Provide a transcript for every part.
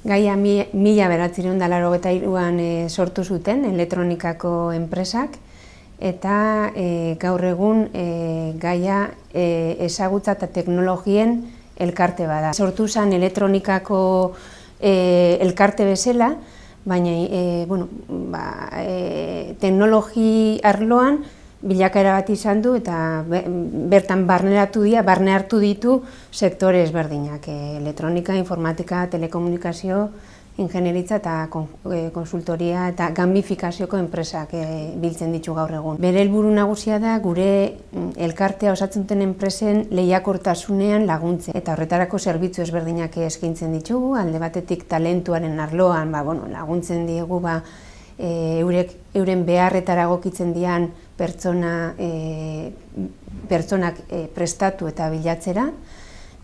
Gaia 1983an sortu zuten elektronikako enpresak, eta gaur egun Gaia ezagutza eta teknologien elkarte bada. Sortu zen elektronikako elkarte bezala, baina teknologi arloan bilakaera bat izan du eta bertan barne hartu ditu sektore ezberdinak, elektronika, informatika, telekomunikazio, ingenieritza eta konsultoria eta gamifikazioko enpresak biltzen ditu gaur egun. Bere helburu nagusia da gure elkartea osatzen duten enpresen lehiakortasunean laguntzen, eta horretarako zerbitzu ezberdinak eskaintzen ditugu. Alde batetik talentuaren arloan laguntzen diegu euren beharretara egokitzen dian pertsonak prestatu eta bilatzera.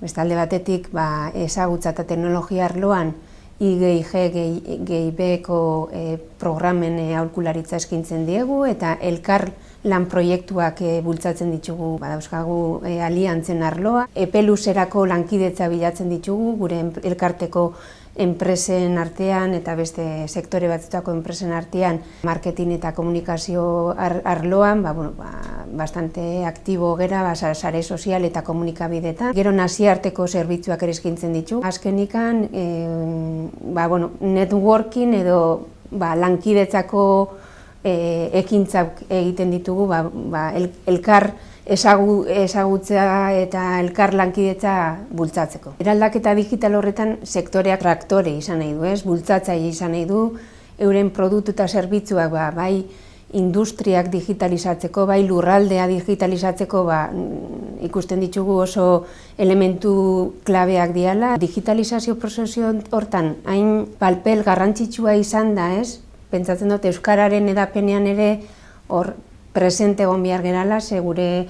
Beste alde batetik ezagutza eta teknologia arloan IGIG-ko programen aholkularitza eskaintzen diegu, eta elkar lan proiektuak bultzatzen ditugu, badauzkagu aliantzen arloa. Epe luzerako lankidetza bilatzen ditugu gure elkarteko enpresen artean eta beste sektore batzutako enpresen artean, marketing eta komunikazio arloan, bastante aktibo gera, sare sozial eta komunikabideetan. Gero nazioarteko zerbitzuak ere eskaintzen ditu. Azkenikan, networking edo lankidetzako ekintzak egiten ditugu, elkar ezagutzea eta elkar lankidetza bultzatzeko. Eraldaketa digital horretan sektoreak traktore izan nahi du, bultzatzaile izan nahi du, euren produktu eta zerbitzuak bai industriak digitalizatzeko, bai lurraldea digitalizatzeko ikusten ditugu oso elementu klabeak diala. Digitalizazio prozesu hortan hain palpel garrantzitsua izan da, pentsatzen dut euskararen edapenean ere hor presente egon behar gerala, ze gure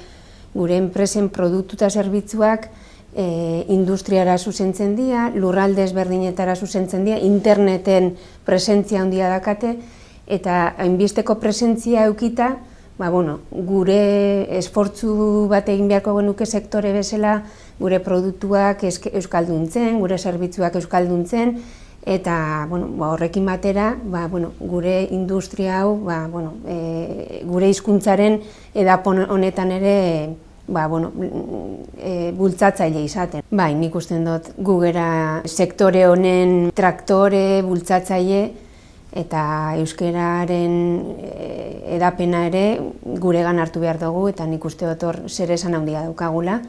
enpresen produktu eta zerbitzuak industriara zuzentzen dira, lurralde ezberdinetara zuzentzen dira, interneten presentzia handia dakate, eta hainbesteko presentzia eukita, gure esfortzu bat egin beharko genuke sektore bezala, gure produktuak euskalduntzen, gure zerbitzuak euskalduntzen, eta horrekin batera gure industria hau gure hizkuntzaren edapon honetan ere bultzatzaile izaten. Nik usten dut gu gera sektore honen traktore, bultzatzaile, eta euskararen edapena ere guregan hartu behar dugu, eta nik uste dut hor zer esan handia daukagula.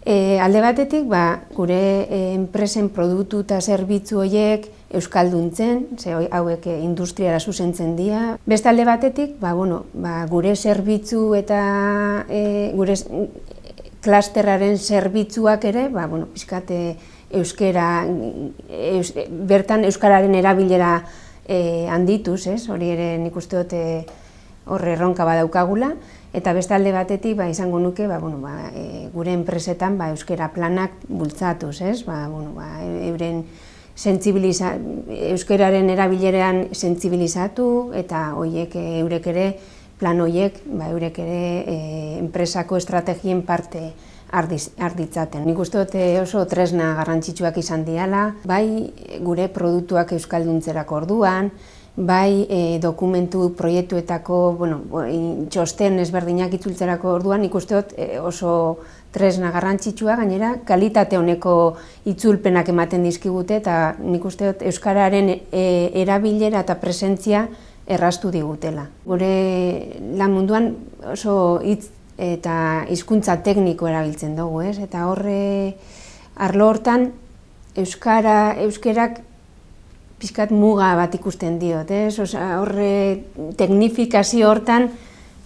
Alde batetik, gure enpresen produktu eta zerbitzu horiek euskalduntzen, ze hauek industriara zuzentzen dira. Beste alde batetik, gure zerbitzu eta gure klasterraren zerbitzuak ere, pixkat bertan euskararen erabilera handituz, hori ere nik uste dut horre erronka badaukagula. Eta beste alde batetik izango nuke gure enpresetan euskara planak bultzatuz, euren euskararen erabilerean sentsibilizatu, eta eurek ere plan horiek eurek ere enpresako estrategien parte arditzaten. Nik uste dut oso tresna garrantzitsuak izan diala, bai gure produktuak euskalduntzerak orduan, bai dokumentu proiektuetako txosten ezberdinak itzultzerako orduan, ikuste dut oso tresna garrantzitsua, gainera kalitate honeko itzulpenak ematen dizkigute, eta nik uste dut euskararen erabilera eta presentzia erraztu digutela. Gure lan munduan oso hitz eta hizkuntza tekniko erabiltzen dugu, eta horre arlo hortan euskarak pixkat muga bat ikusten diot, horre teknifikazio hortan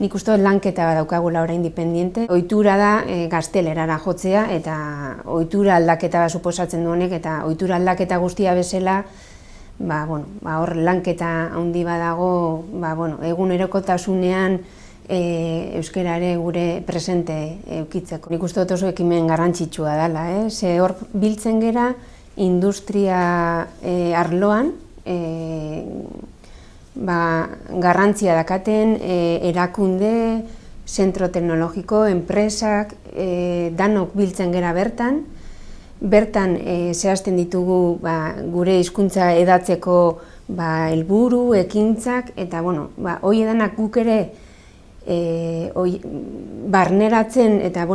nik uste dut lanketa bat daukagula orain independiente. Ohitura da gaztelerara jotzea, eta ohitura aldaketa bat suposatzen du honek, eta ohitura aldaketa guztia bezala, hor lanketa handi badago, egunerokotasunean euskarare gure presente eukitzeko. Nik uste dut oso ekimen garrantzitsua dela, ze hor biltzen gera industria arloan garrantzia dakaten erakunde, zentro teknologiko, enpresak, danok biltzen gera bertan, bertan zehazten ditugu gure hizkuntza hedatzeko helburu, ekintzak, eta hori edanak guk ere barneratzen, eta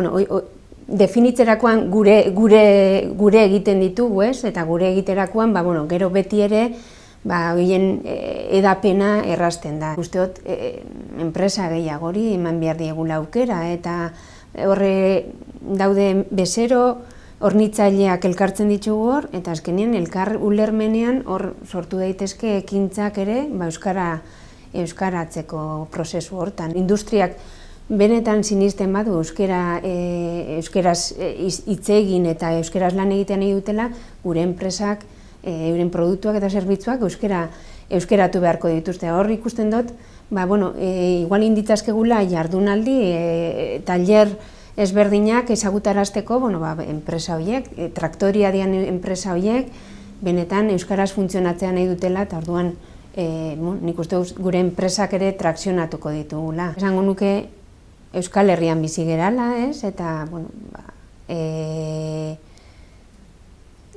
definitzerakoan gure egiten ditugu, eta gure egiterakoan, gero beti ere, horien edapena errazten da. Usteot, enpresa gehiagori eman behar diegula aukera, eta horre daude bezero, hornitzaileak elkartzen ditugu hor, eta azkenean elkar ulermenean hor sortu daitezke ekintzak ere euskaratzeko prozesu hortan. Industriak benetan sinisten badu euskaraz hitz egin eta euskaraz lan egiten nahi dutela, gure enpresak, euren produktuak eta zerbitzuak euskaratu beharko dituzte. Hor ikusten dut, igual inditzazkegula jardunaldi, taller ezberdinak ezagutarazteko enpresa horiek, traktoria dian enpresa horiek, benetan euskaraz funtzionatzea nahi dutela, eta orduan nik uste gure enpresak ere trakzionatuko ditugula. Esango nuke Euskal Herrian bizi gerala, eta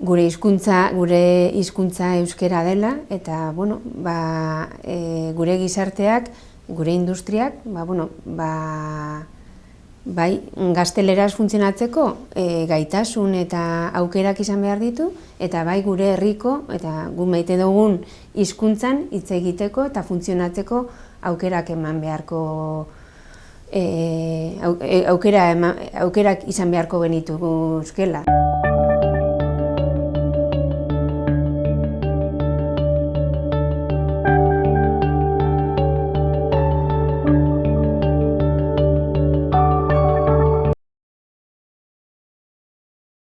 gure hizkuntza euskera dela, eta gure gizarteak, gure industriak, bai, gazteleraz funtzionatzeko gaitasun eta aukerak izan behar ditu, eta bai gure herriko eta gu maite dugun hizkuntzan hitz egiteko eta funtzionatzeko aukerak eman beharko aukerak izan beharko genituzkela.